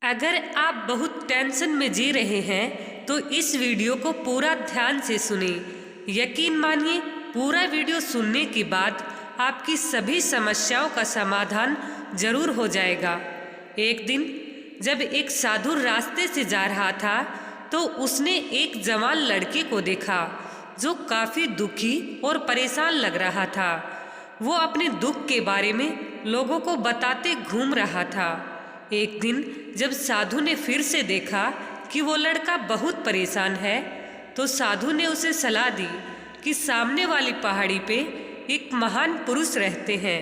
अगर आप बहुत टेंशन में जी रहे हैं तो इस वीडियो को पूरा ध्यान से सुनें। यकीन मानिए, पूरा वीडियो सुनने के बाद आपकी सभी समस्याओं का समाधान जरूर हो जाएगा। एक दिन जब एक साधु रास्ते से जा रहा था तो उसने एक जवान लड़के को देखा जो काफ़ी दुखी और परेशान लग रहा था। वो अपने दुख के बारे में लोगों को बताते घूम रहा था। एक दिन जब साधु ने फिर से देखा कि वो लड़का बहुत परेशान है तो साधु ने उसे सलाह दी कि सामने वाली पहाड़ी पे एक महान पुरुष रहते हैं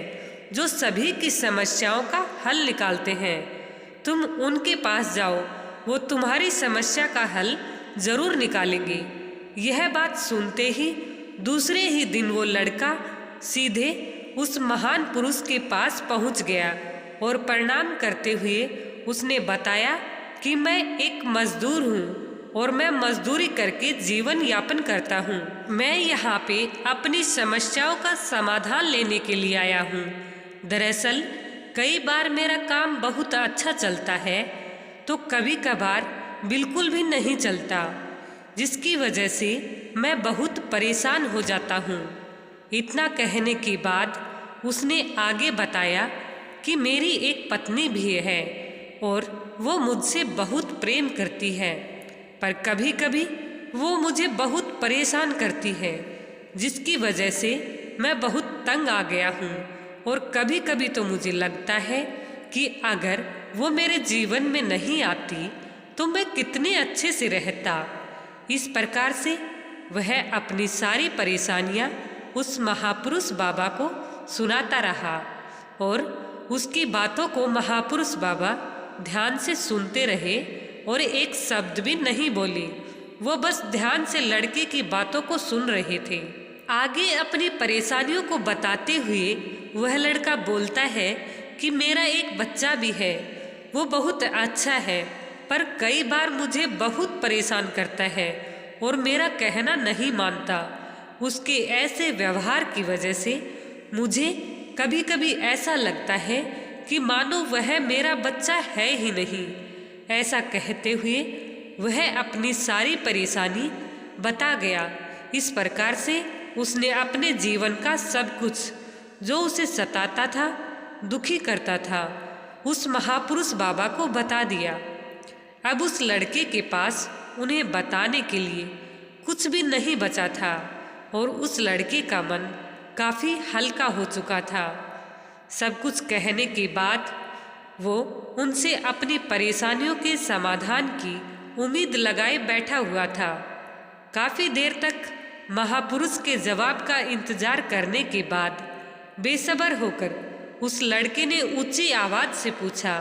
जो सभी की समस्याओं का हल निकालते हैं। तुम उनके पास जाओ, वो तुम्हारी समस्या का हल जरूर निकालेंगे। यह बात सुनते ही दूसरे ही दिन वो लड़का सीधे उस महान पुरुष के पास पहुंच गया और प्रणाम करते हुए उसने बताया कि मैं एक मजदूर हूँ और मैं मजदूरी करके जीवन यापन करता हूँ। मैं यहाँ पे अपनी समस्याओं का समाधान लेने के लिए आया हूँ। दरअसल कई बार मेरा काम बहुत अच्छा चलता है तो कभी कभार बिल्कुल भी नहीं चलता, जिसकी वजह से मैं बहुत परेशान हो जाता हूँ। इतना कहने के बाद उसने आगे बताया कि मेरी एक पत्नी भी है और वो मुझसे बहुत प्रेम करती है, पर कभी कभी वो मुझे बहुत परेशान करती है, जिसकी वजह से मैं बहुत तंग आ गया हूँ। और कभी कभी तो मुझे लगता है कि अगर वो मेरे जीवन में नहीं आती तो मैं कितने अच्छे से रहता। इस प्रकार से वह अपनी सारी परेशानियाँ उस महापुरुष बाबा को सुनाता रहा और उसकी बातों को महापुरुष बाबा ध्यान से सुनते रहे और एक शब्द भी नहीं बोले। वो बस ध्यान से लड़के की बातों को सुन रहे थे। आगे अपनी परेशानियों को बताते हुए वह लड़का बोलता है कि मेरा एक बच्चा भी है, वो बहुत अच्छा है, पर कई बार मुझे बहुत परेशान करता है और मेरा कहना नहीं मानता। उसके ऐसे व्यवहार की वजह से मुझे कभी कभी ऐसा लगता है कि मानो वह मेरा बच्चा है ही नहीं। ऐसा कहते हुए वह अपनी सारी परेशानी बता गया। इस प्रकार से उसने अपने जीवन का सब कुछ जो उसे सताता था, दुखी करता था, उस महापुरुष बाबा को बता दिया। अब उस लड़के के पास उन्हें बताने के लिए कुछ भी नहीं बचा था और उस लड़के का मन काफ़ी हल्का हो चुका था। सब कुछ कहने के बाद वो उनसे अपनी परेशानियों के समाधान की उम्मीद लगाए बैठा हुआ था। काफ़ी देर तक महापुरुष के जवाब का इंतजार करने के बाद बेसब्र होकर उस लड़के ने ऊंची आवाज़ से पूछा,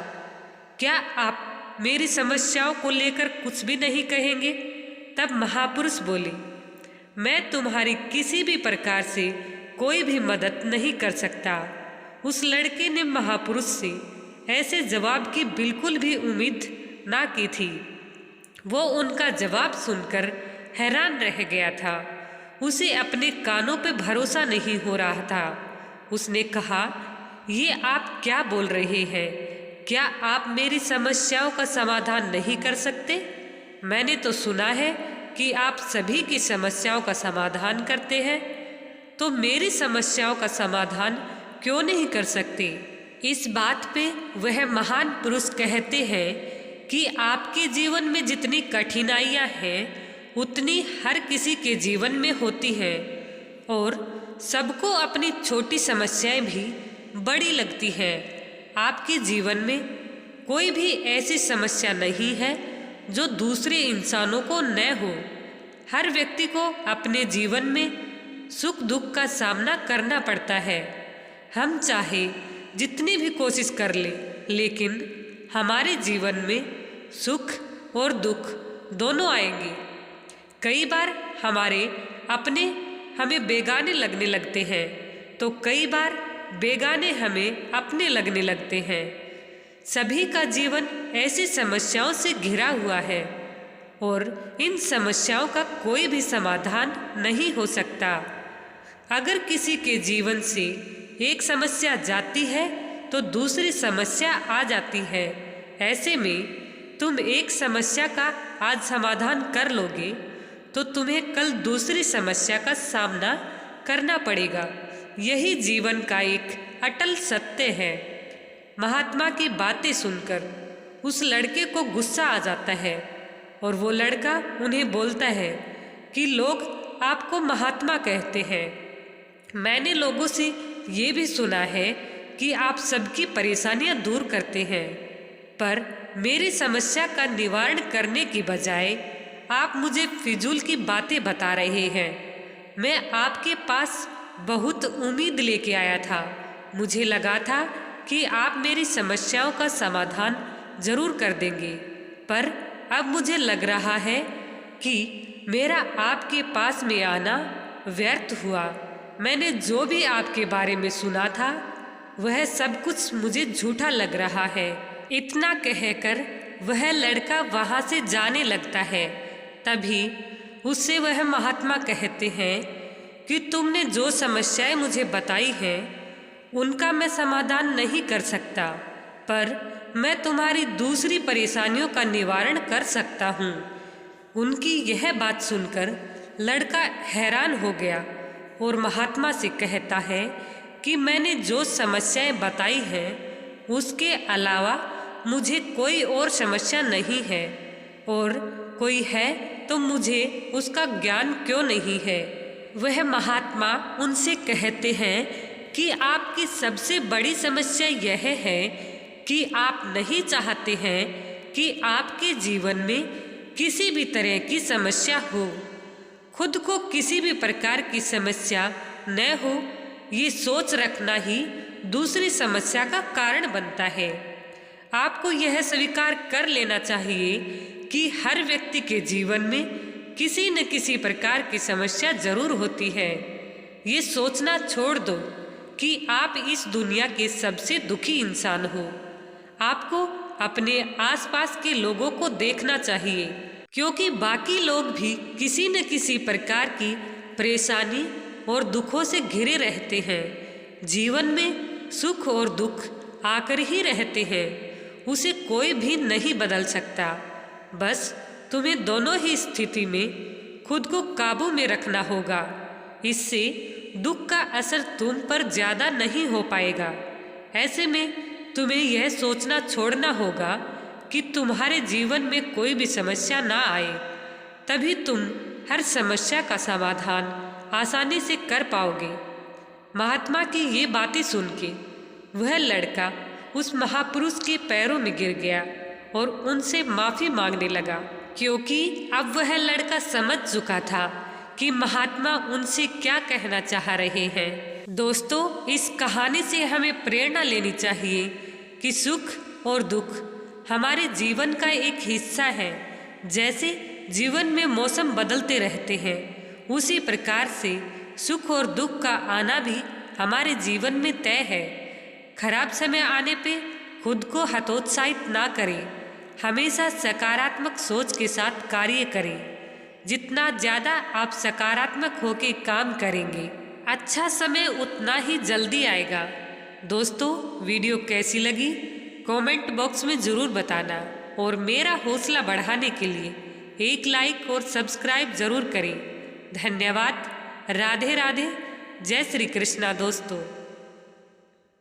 क्या आप मेरी समस्याओं को लेकर कुछ भी नहीं कहेंगे? तब महापुरुष बोले, मैं तुम्हारी किसी भी प्रकार से कोई भी मदद नहीं कर सकता। उस लड़के ने महापुरुष से ऐसे जवाब की बिल्कुल भी उम्मीद ना की थी। वो उनका जवाब सुनकर हैरान रह गया था। उसे अपने कानों पे भरोसा नहीं हो रहा था। उसने कहा, ये आप क्या बोल रहे हैं? क्या आप मेरी समस्याओं का समाधान नहीं कर सकते? मैंने तो सुना है कि आप सभी की समस्याओं का समाधान करते हैं, तो मेरी समस्याओं का समाधान क्यों नहीं कर सकते? इस बात पे वह महान पुरुष कहते हैं कि आपके जीवन में जितनी कठिनाइयाँ हैं उतनी हर किसी के जीवन में होती हैं और सबको अपनी छोटी समस्याएं भी बड़ी लगती हैं। आपके जीवन में कोई भी ऐसी समस्या नहीं है जो दूसरे इंसानों को न हो। हर व्यक्ति को अपने जीवन में सुख दुख का सामना करना पड़ता है। हम चाहे जितनी भी कोशिश कर लें, लेकिन हमारे जीवन में सुख और दुख दोनों आएंगे। कई बार हमारे अपने हमें बेगाने लगने लगते हैं तो कई बार बेगाने हमें अपने लगने लगते हैं। सभी का जीवन ऐसी समस्याओं से घिरा हुआ है और इन समस्याओं का कोई भी समाधान नहीं हो सकता। अगर किसी के जीवन से एक समस्या जाती है तो दूसरी समस्या आ जाती है। ऐसे में तुम एक समस्या का आज समाधान कर लोगे तो तुम्हें कल दूसरी समस्या का सामना करना पड़ेगा। यही जीवन का एक अटल सत्य है। महात्मा की बातें सुनकर उस लड़के को गुस्सा आ जाता है और वो लड़का उन्हें बोलता है कि लोग आपको महात्मा कहते हैं। मैंने लोगों से ये भी सुना है कि आप सबकी परेशानियां दूर करते हैं, पर मेरी समस्या का निवारण करने की बजाय आप मुझे फिजूल की बातें बता रहे हैं। मैं आपके पास बहुत उम्मीद लेके आया था। मुझे लगा था कि आप मेरी समस्याओं का समाधान जरूर कर देंगे, पर अब मुझे लग रहा है कि मेरा आपके पास में आना व्यर्थ हुआ। मैंने जो भी आपके बारे में सुना था वह सब कुछ मुझे झूठा लग रहा है। इतना कहकर वह लड़का वहाँ से जाने लगता है। तभी उससे वह महात्मा कहते हैं कि तुमने जो समस्याएं मुझे बताई हैं उनका मैं समाधान नहीं कर सकता, पर मैं तुम्हारी दूसरी परेशानियों का निवारण कर सकता हूँ। उनकी यह बात सुनकर लड़का हैरान हो गया और महात्मा से कहता है कि मैंने जो समस्याएं बताई हैं उसके अलावा मुझे कोई और समस्या नहीं है, और कोई है तो मुझे उसका ज्ञान क्यों नहीं है। वह महात्मा उनसे कहते हैं कि आपकी सबसे बड़ी समस्या यह है कि आप नहीं चाहते हैं कि आपके जीवन में किसी भी तरह की समस्या हो। खुद को किसी भी प्रकार की समस्या न हो, ये सोच रखना ही दूसरी समस्या का कारण बनता है। आपको यह स्वीकार कर लेना चाहिए कि हर व्यक्ति के जीवन में किसी न किसी प्रकार की समस्या जरूर होती है। ये सोचना छोड़ दो कि आप इस दुनिया के सबसे दुखी इंसान हो। आपको अपने आसपास के लोगों को देखना चाहिए, क्योंकि बाकी लोग भी किसी न किसी प्रकार की परेशानी और दुखों से घिरे रहते हैं। जीवन में सुख और दुख आकर ही रहते हैं, उसे कोई भी नहीं बदल सकता। बस तुम्हें दोनों ही स्थिति में खुद को काबू में रखना होगा। इससे दुख का असर तुम पर ज़्यादा नहीं हो पाएगा। ऐसे में तुम्हें यह सोचना छोड़ना होगा कि तुम्हारे जीवन में कोई भी समस्या ना आए, तभी तुम हर समस्या का समाधान आसानी से कर पाओगे। महात्मा की ये बातें सुन के वह लड़का उस महापुरुष के पैरों में गिर गया और उनसे माफ़ी मांगने लगा, क्योंकि अब वह लड़का समझ चुका था कि महात्मा उनसे क्या कहना चाह रहे हैं। दोस्तों, इस कहानी से हमें प्रेरणा लेनी चाहिए कि सुख और दुख हमारे जीवन का एक हिस्सा है। जैसे जीवन में मौसम बदलते रहते हैं, उसी प्रकार से सुख और दुख का आना भी हमारे जीवन में तय है। खराब समय आने पे खुद को हतोत्साहित ना करें, हमेशा सकारात्मक सोच के साथ कार्य करें। जितना ज़्यादा आप सकारात्मक होकर काम करेंगे, अच्छा समय उतना ही जल्दी आएगा। दोस्तों, वीडियो कैसी लगी कमेंट बॉक्स में ज़रूर बताना, और मेरा हौसला बढ़ाने के लिए एक लाइक और सब्सक्राइब ज़रूर करें। धन्यवाद। राधे राधे। जय श्री कृष्णा दोस्तों।